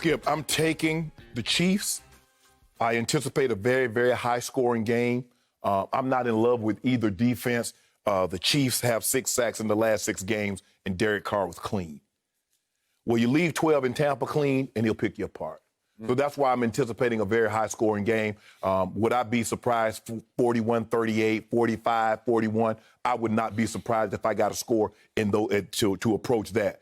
Skip, I'm taking the Chiefs. I anticipate a very, very high-scoring game. I'm not in love with either defense. The Chiefs have 6 sacks in the last 6 games, and Derek Carr was clean. Well, you leave 12 in Tampa clean, and he'll pick you apart. So that's why I'm anticipating a very high-scoring game. Would I be surprised 41-38, 45-41? I would not be surprised if I got a score to approach that.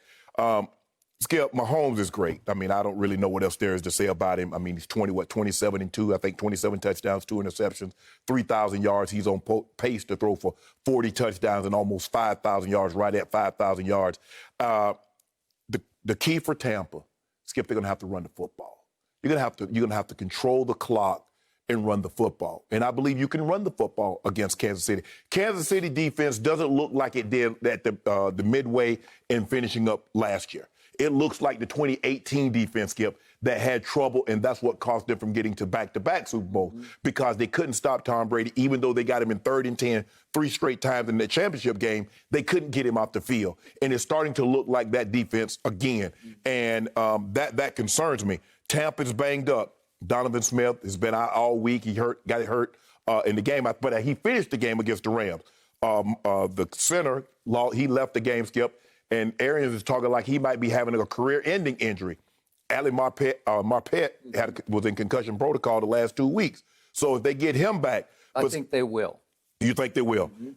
Skip, Mahomes is great. I mean, I don't really know what else there is to say about him. I mean, he's 27-2, I think 27 touchdowns, 2 interceptions, 3,000 yards. He's on pace to throw for 40 touchdowns and almost 5,000 yards, right at 5,000 yards. The key for Tampa, Skip, they're going to have to run the football. You're going to have to control the clock and run the football. And I believe you can run the football against Kansas City. Kansas City defense doesn't look like it did at the midway and finishing up last year. It looks like the 2018 defense, Skip, that had trouble, and that's what cost them from getting to back-to-back Super Bowls because they couldn't stop Tom Brady, even though they got him in 3rd and 10 3 straight times in the championship game. They couldn't get him off the field, and it's starting to look like that defense again, and that concerns me. Tampa's banged up. Donovan Smith has been out all week. He got hurt in the game, but he finished the game against the Rams. The center, he left the game, Skip. And Arians is talking like he might be having a career-ending injury. Ali Marpet was in concussion protocol the last 2 weeks. So if they get him back... I think they will. You think they will? Mm-hmm.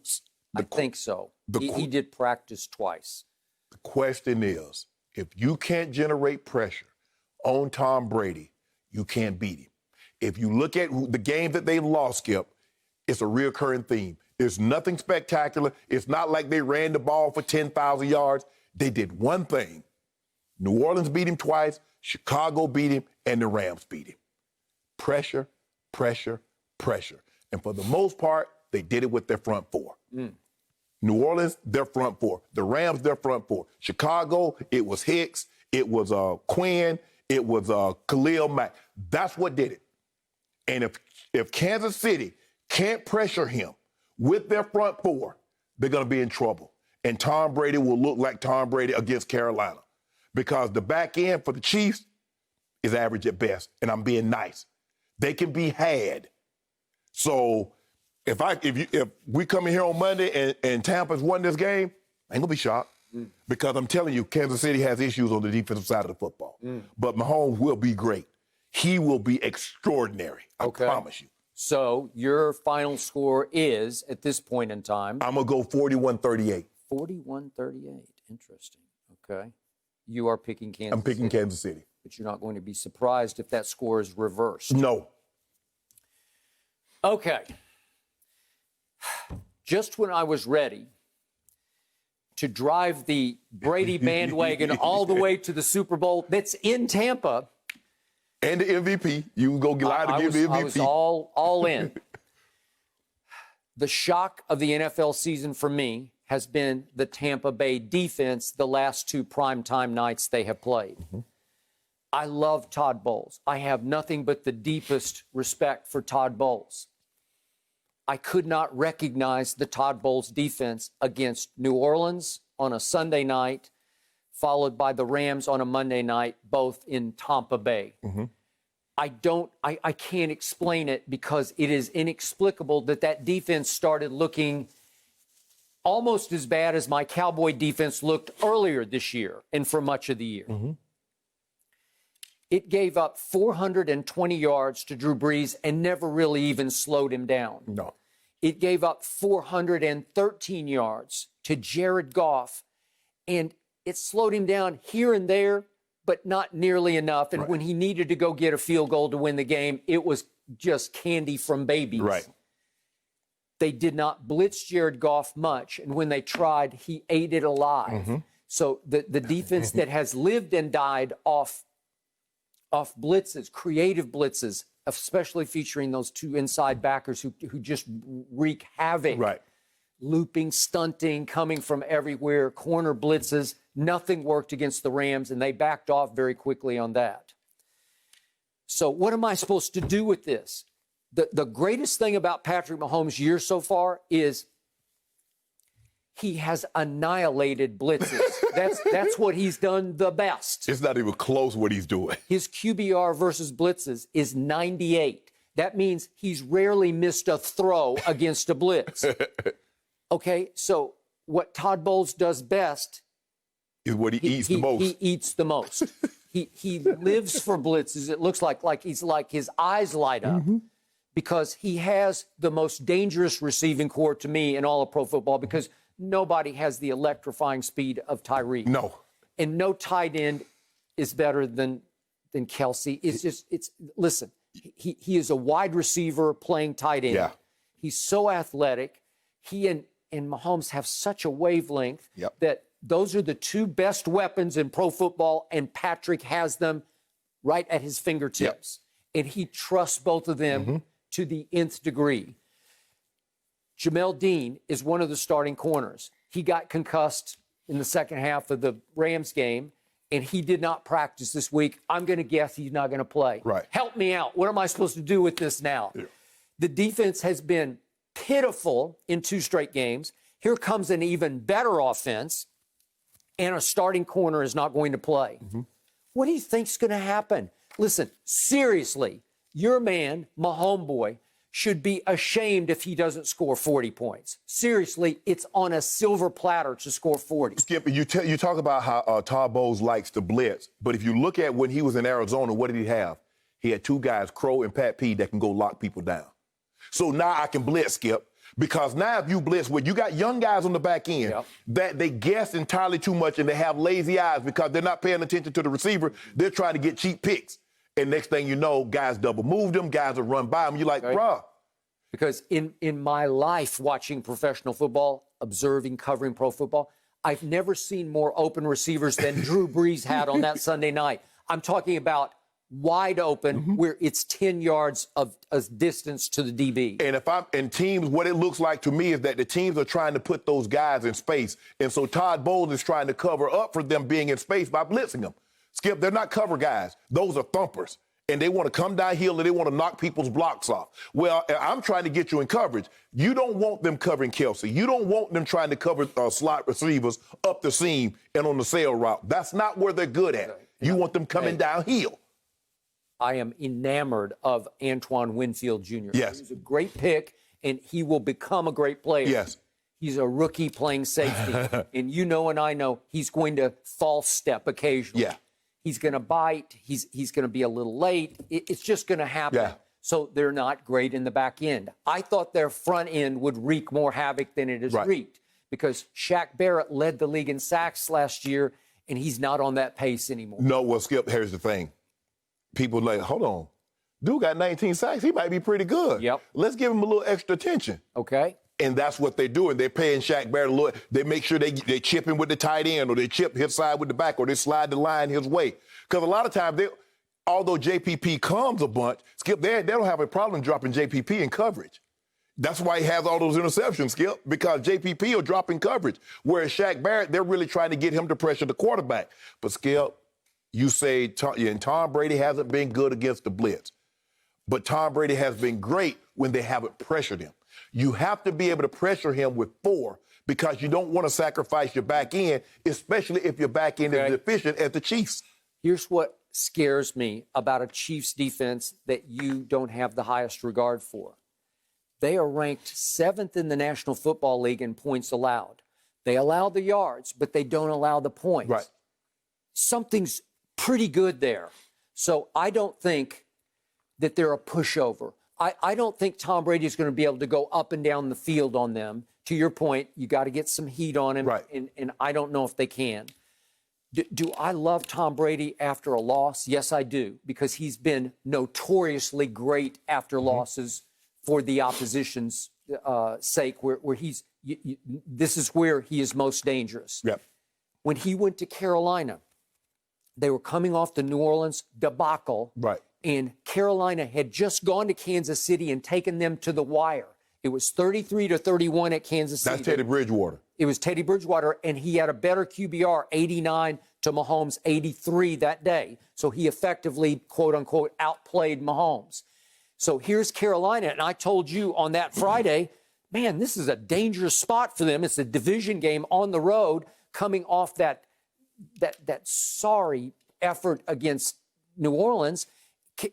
I think so. He did practice twice. The question is, if you can't generate pressure on Tom Brady, you can't beat him. If you look at the game that they've lost, Skip, it's a reoccurring theme. There's nothing spectacular. It's not like they ran the ball for 10,000 yards. They did one thing. New Orleans beat him twice, Chicago beat him, and the Rams beat him. Pressure, pressure, pressure. And for the most part, they did it with their front four. New Orleans, their front four. The Rams, their front four. Chicago, it was Hicks, it was Quinn, it was Khalil Mack. That's what did it. And if Kansas City can't pressure him with their front four, they're going to be in trouble. And Tom Brady will look like Tom Brady against Carolina because the back end for the Chiefs is average at best, and I'm being nice. They can be had. So if we come in here on Monday and Tampa's won this game, I ain't going to be shocked because I'm telling you, Kansas City has issues on the defensive side of the football. But Mahomes will be great. He will be extraordinary. I promise you. So your final score is, at this point in time? I'm going to go 41-38. 41-38. Interesting. Okay. You are picking Kansas City. I'm picking Kansas City. But you're not going to be surprised if that score is reversed. No. Okay. Just when I was ready to drive the Brady bandwagon all the way to the Super Bowl that's in Tampa. And the MVP. You can go lie to give the MVP. I was all in. The shock of the NFL season for me has been the Tampa Bay defense the last 2 primetime nights they have played. I love Todd Bowles. I have nothing but the deepest respect for Todd Bowles. I could not recognize the Todd Bowles defense against New Orleans on a Sunday night, followed by the Rams on a Monday night, both in Tampa Bay. I can't explain it because it is inexplicable that defense started looking almost as bad as my Cowboy defense looked earlier this year and for much of the year. It gave up 420 yards to Drew Brees and never really even slowed him down. No. It gave up 413 yards to Jared Goff, and it slowed him down here and there, but not nearly enough. And when he needed to go get a field goal to win the game, it was just candy from babies. They did not blitz Jared Goff much, and when they tried, he ate it alive. So the defense that has lived and died off blitzes, creative blitzes, especially featuring those 2 inside backers who just wreak havoc. Looping, stunting, coming from everywhere, corner blitzes. Nothing worked against the Rams, and they backed off very quickly on that. So what am I supposed to do with this? The greatest thing about Patrick Mahomes' year so far is he has annihilated blitzes. That's what he's done the best. It's not even close what he's doing. His QBR versus blitzes is 98. That means he's rarely missed a throw against a blitz. Okay, so what Todd Bowles does best is what he eats the most. He eats the most. He lives for blitzes. It looks like he's like his eyes light up because he has the most dangerous receiving core to me in all of pro football because nobody has the electrifying speed of Tyreek. No. And no tight end is better than Kelsey. Listen, he is a wide receiver playing tight end. Yeah. He's so athletic. He and Mahomes have such a wavelength that those are the two best weapons in pro football, and Patrick has them right at his fingertips. And he trusts both of them to the nth degree. Jamel Dean is one of the starting corners. He got concussed in the second half of the Rams game, and he did not practice this week. I'm going to guess he's not going to play. Right. Help me out. What am I supposed to do with this now? Yeah. The defense has been pitiful in 2 straight games. Here comes an even better offense, and a starting corner is not going to play. What do you think's going to happen? Listen, seriously, your man, my homeboy, should be ashamed if he doesn't score 40 points. Seriously, it's on a silver platter to score 40. Skip, you talk about how Todd Bowles likes to blitz, but if you look at when he was in Arizona, what did he have? He had 2 guys, Crow and Pat P, that can go lock people down. So now I can blitz, Skip, because now if you blitz, when you got young guys on the back end that they guess entirely too much and they have lazy eyes because they're not paying attention to the receiver, they're trying to get cheap picks. And next thing you know, guys double move them, guys will run by them. You're like, bruh. Because in my life watching professional football, observing, covering pro football, I've never seen more open receivers than Drew Brees had on that Sunday night. I'm talking about wide open where it's 10 yards of distance to the DB. And teams, what it looks like to me is that the teams are trying to put those guys in space. And so Todd Bowles is trying to cover up for them being in space by blitzing them. Skip, they're not cover guys. Those are thumpers. And they want to come downhill and they want to knock people's blocks off. Well, I'm trying to get you in coverage. You don't want them covering Kelsey. You don't want them trying to cover slot receivers up the seam and on the sail route. That's not where they're good at. You want them coming downhill. I am enamored of Antoine Winfield Jr. Yes. He's a great pick, and he will become a great player. Yes. He's a rookie playing safety. And you know and I know he's going to false step occasionally. Yeah. He's going to bite. He's going to be a little late. It's just going to happen. Yeah. So they're not great in the back end. I thought their front end would wreak more havoc than it has wreaked because Shaq Barrett led the league in sacks last year, and he's not on that pace anymore. No, well, Skip, here's the thing. People are like, hold on. Dude got 19 sacks. He might be pretty good. Yep. Let's give him a little extra attention. Okay. And that's what they're doing. They're paying Shaq Barrett a little. They make sure they chip him with the tight end, or they chip his side with the back, or they slide the line his way. Because a lot of times, although JPP comes a bunch, Skip, they don't have a problem dropping JPP in coverage. That's why he has all those interceptions, Skip, because JPP will drop in coverage. Whereas Shaq Barrett, they're really trying to get him to pressure the quarterback. But Skip, you say Tom Brady hasn't been good against the blitz. But Tom Brady has been great when they haven't pressured him. You have to be able to pressure him with 4 because you don't want to sacrifice your back end, especially if your back end is deficient as the Chiefs. Here's what scares me about a Chiefs defense that you don't have the highest regard for. They are ranked 7th in the National Football League in points allowed. They allow the yards, but they don't allow the points. Right. Something's pretty good there. So I don't think that they're a pushover. I don't think Tom Brady is going to be able to go up and down the field on them. To your point, you got to get some heat on him, and I don't know if they can. Do I love Tom Brady after a loss? Yes, I do, because he's been notoriously great after losses for the opposition's sake, where he's this is where he is most dangerous. Yep. When he went to Carolina, they were coming off the New Orleans debacle. Right. And Carolina had just gone to Kansas City and taken them to the wire. It was 33-31 at Kansas City. That's Teddy Bridgewater. It was Teddy Bridgewater, and he had a better QBR, 89 to Mahomes' 83 that day. So he effectively, quote unquote, outplayed Mahomes. So here's Carolina, and I told you on that Friday, man, this is a dangerous spot for them. It's a division game on the road, coming off that sorry effort against New Orleans.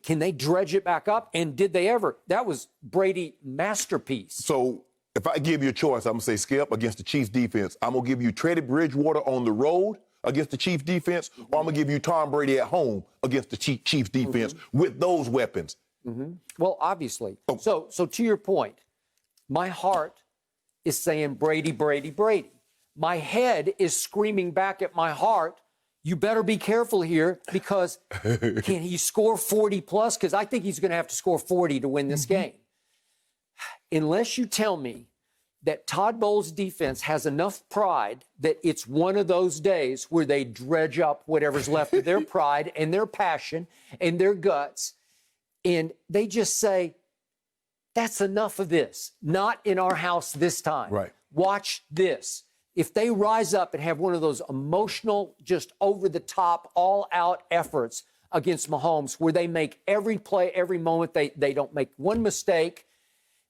Can they dredge it back up? And did they ever? That was Brady masterpiece. So if I give you a choice, I'm going to say, Skip, against the Chiefs defense, I'm going to give you Teddy Bridgewater on the road against the Chiefs defense, or I'm going to give you Tom Brady at home against the Chiefs defense with those weapons. Well, obviously. So to your point, my heart is saying Brady, Brady, Brady. My head is screaming back at my heart, you better be careful here, because can he score 40 plus? Because I think he's going to have to score 40 to win this game. Unless you tell me that Todd Bowles' defense has enough pride that it's one of those days where they dredge up whatever's left of their pride and their passion and their guts, and they just say, that's enough of this. Not in our house this time. Right. Watch this. If they rise up and have one of those emotional, just over-the-top, all-out efforts against Mahomes where they make every play, every moment, they don't make one mistake,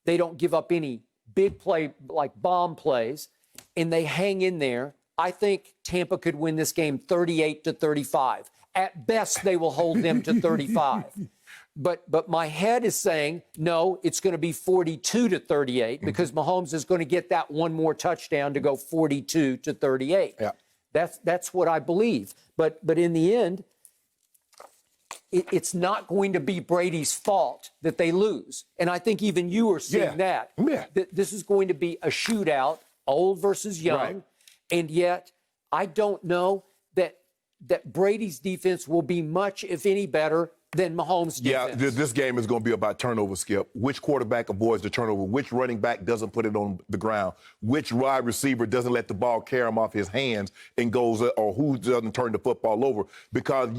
they don't give up any big play like bomb plays, and they hang in there, I think Tampa could win this game 38-35. At best, they will hold them to 35. But my head is saying, no, it's going to be 42-38 because Mahomes is going to get that one more touchdown to go 42-38. Yeah. That's what I believe. But in the end, it's not going to be Brady's fault that they lose. And I think even you are seeing that. Yeah. This is going to be a shootout, old versus young. Right. And yet, I don't know that Brady's defense will be much, if any, better than Mahomes' defense. Yeah, this game is going to be about turnover, Skip. Which quarterback avoids the turnover? Which running back doesn't put it on the ground? Which wide receiver doesn't let the ball carry him off his hands and goes, or who doesn't turn the football over? Because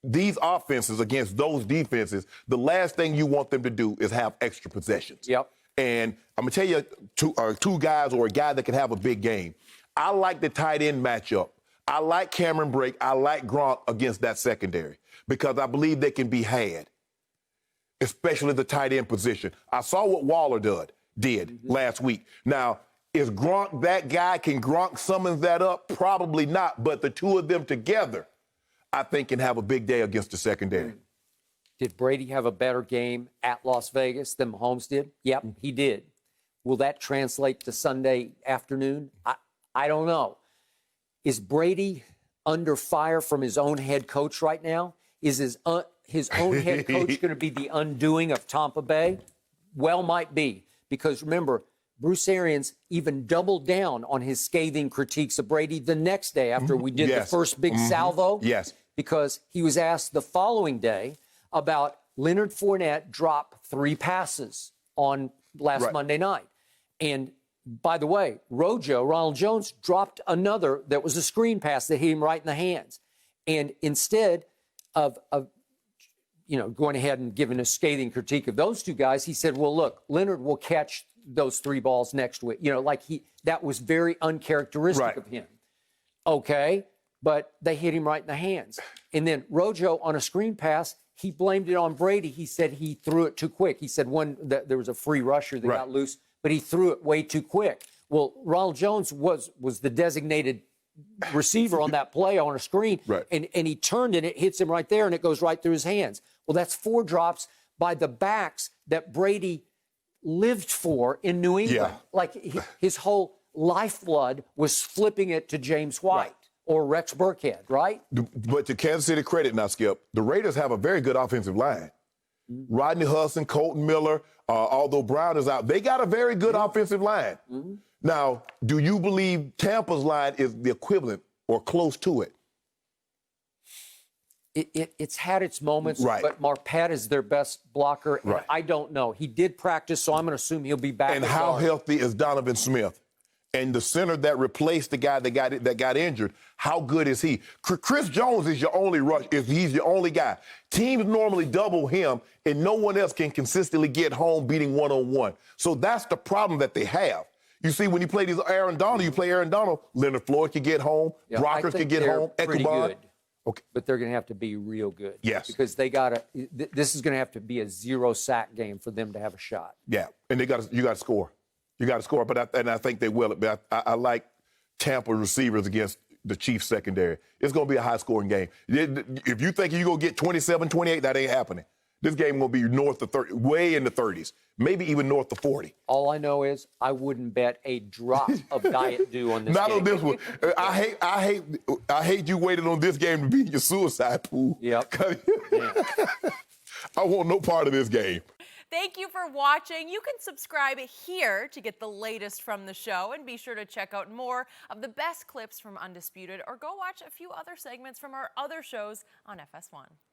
these offenses against those defenses, the last thing you want them to do is have extra possessions. Yep. And I'm going to tell you two guys or a guy that can have a big game. I like the tight end matchup. I like Cameron Brake. I like Gronk against that secondary because I believe they can be had, especially the tight end position. I saw what Waller did last week. Now, is Gronk that guy? Can Gronk summon that up? Probably not, but the two of them together, I think, can have a big day against the secondary. Did Brady have a better game at Las Vegas than Mahomes did? Yep, he did. Will that translate to Sunday afternoon? I don't know. Is Brady under fire from his own head coach right now? Is his own head coach going to be the undoing of Tampa Bay? Well, might be. Because remember, Bruce Arians even doubled down on his scathing critiques of Brady the next day after we did the first big salvo. Yes. Because he was asked the following day about Leonard Fournette drop 3 passes on last Monday night. And by the way, Ronald Jones, dropped another that was a screen pass that hit him right in the hands. And instead of going ahead and giving a scathing critique of those two guys, he said, well, look, Leonard will catch those 3 balls next week. That was very uncharacteristic of him. Okay, but they hit him right in the hands. And then Rojo on a screen pass, he blamed it on Brady. He said he threw it too quick. He said that there was a free rusher that got loose, but he threw it way too quick. Well, Ronald Jones was the designated receiver on that play on a screen, and he turned and it hits him right there, and it goes right through his hands. Well, that's 4 drops by the backs that Brady lived for in New England. Like his whole lifeblood was flipping it to James White or Rex Burkhead, right? But to Kansas City credit now, Skip, the Raiders have a very good offensive line. Rodney Hudson, Colton Miller, although Brown is out, they got a very good offensive line. Now, do you believe Tampa's line is the equivalent or close to it? It's had its moments, but Marpet is their best blocker. And I don't know. He did practice, so I'm going to assume he'll be back. And how healthy is Donovan Smith? And the center that replaced the guy that got injured, how good is he? Chris Jones is your only rush. He's your only guy. Teams normally double him, and no one else can consistently get home beating one-on-one. So that's the problem that they have. You see, when you play Aaron Donald, Leonard Floyd can get home, Brockers can get home, Ecobon. Okay. But they're going to have to be real good. Yes. Because this is going to have to be a 0-sack game for them to have a shot. Yeah, and you got to score. You got to score, but I think they will. But I like Tampa receivers against the Chiefs secondary. It's going to be a high-scoring game. If you think you're going to get 27-28, that ain't happening. This game will be north of 30, way in the 30s, maybe even north of 40. All I know is I wouldn't bet a drop of Diet Dew on this Not game. on this one. I hate you waiting on this game to be in your suicide pool. Yep. I want no part of this game. Thank you for watching. You can subscribe here to get the latest from the show, and be sure to check out more of the best clips from Undisputed, or go watch a few other segments from our other shows on FS1.